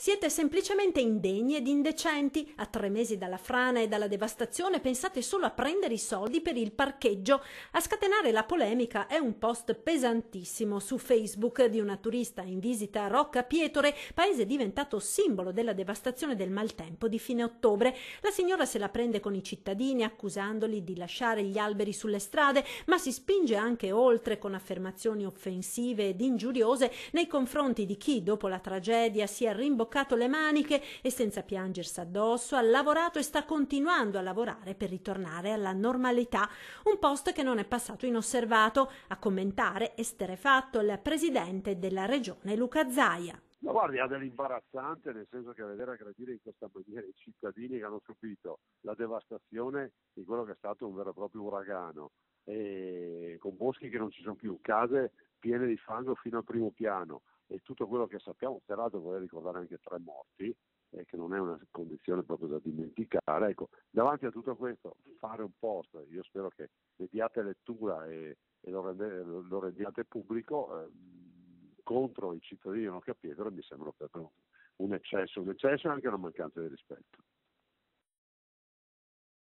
Siete semplicemente indegni ed indecenti. A 3 mesi dalla frana e dalla devastazione pensate solo a prendere i soldi per il parcheggio. A scatenare la polemica è un post pesantissimo su Facebook di una turista in visita a Rocca Pietore, paese diventato simbolo della devastazione del maltempo di fine ottobre. La signora se la prende con i cittadini accusandoli di lasciare gli alberi sulle strade, ma si spinge anche oltre con affermazioni offensive ed ingiuriose nei confronti di chi dopo la tragedia si è rimboccato le maniche e senza piangersi addosso ha lavorato e sta continuando a lavorare per ritornare alla normalità. Un post che non è passato inosservato. A commentare esterrefatto il presidente della regione Luca Zaia. Ma guardi, ha dell'imbarazzante, nel senso che vedere aggredire in questa maniera i cittadini che hanno subito la devastazione di quello che è stato un vero e proprio uragano, e con boschi che non ci sono più, case piene di fango fino al primo piano e tutto quello che sappiamo. Peraltro vorrei ricordare anche 3 morti, che non è una condizione proprio da dimenticare. Ecco, davanti a tutto questo fare un post, io spero che ne diate lettura e lo rendiate pubblico, contro i cittadini di Rocca Pietro, mi sembra proprio un eccesso e anche una mancanza di rispetto.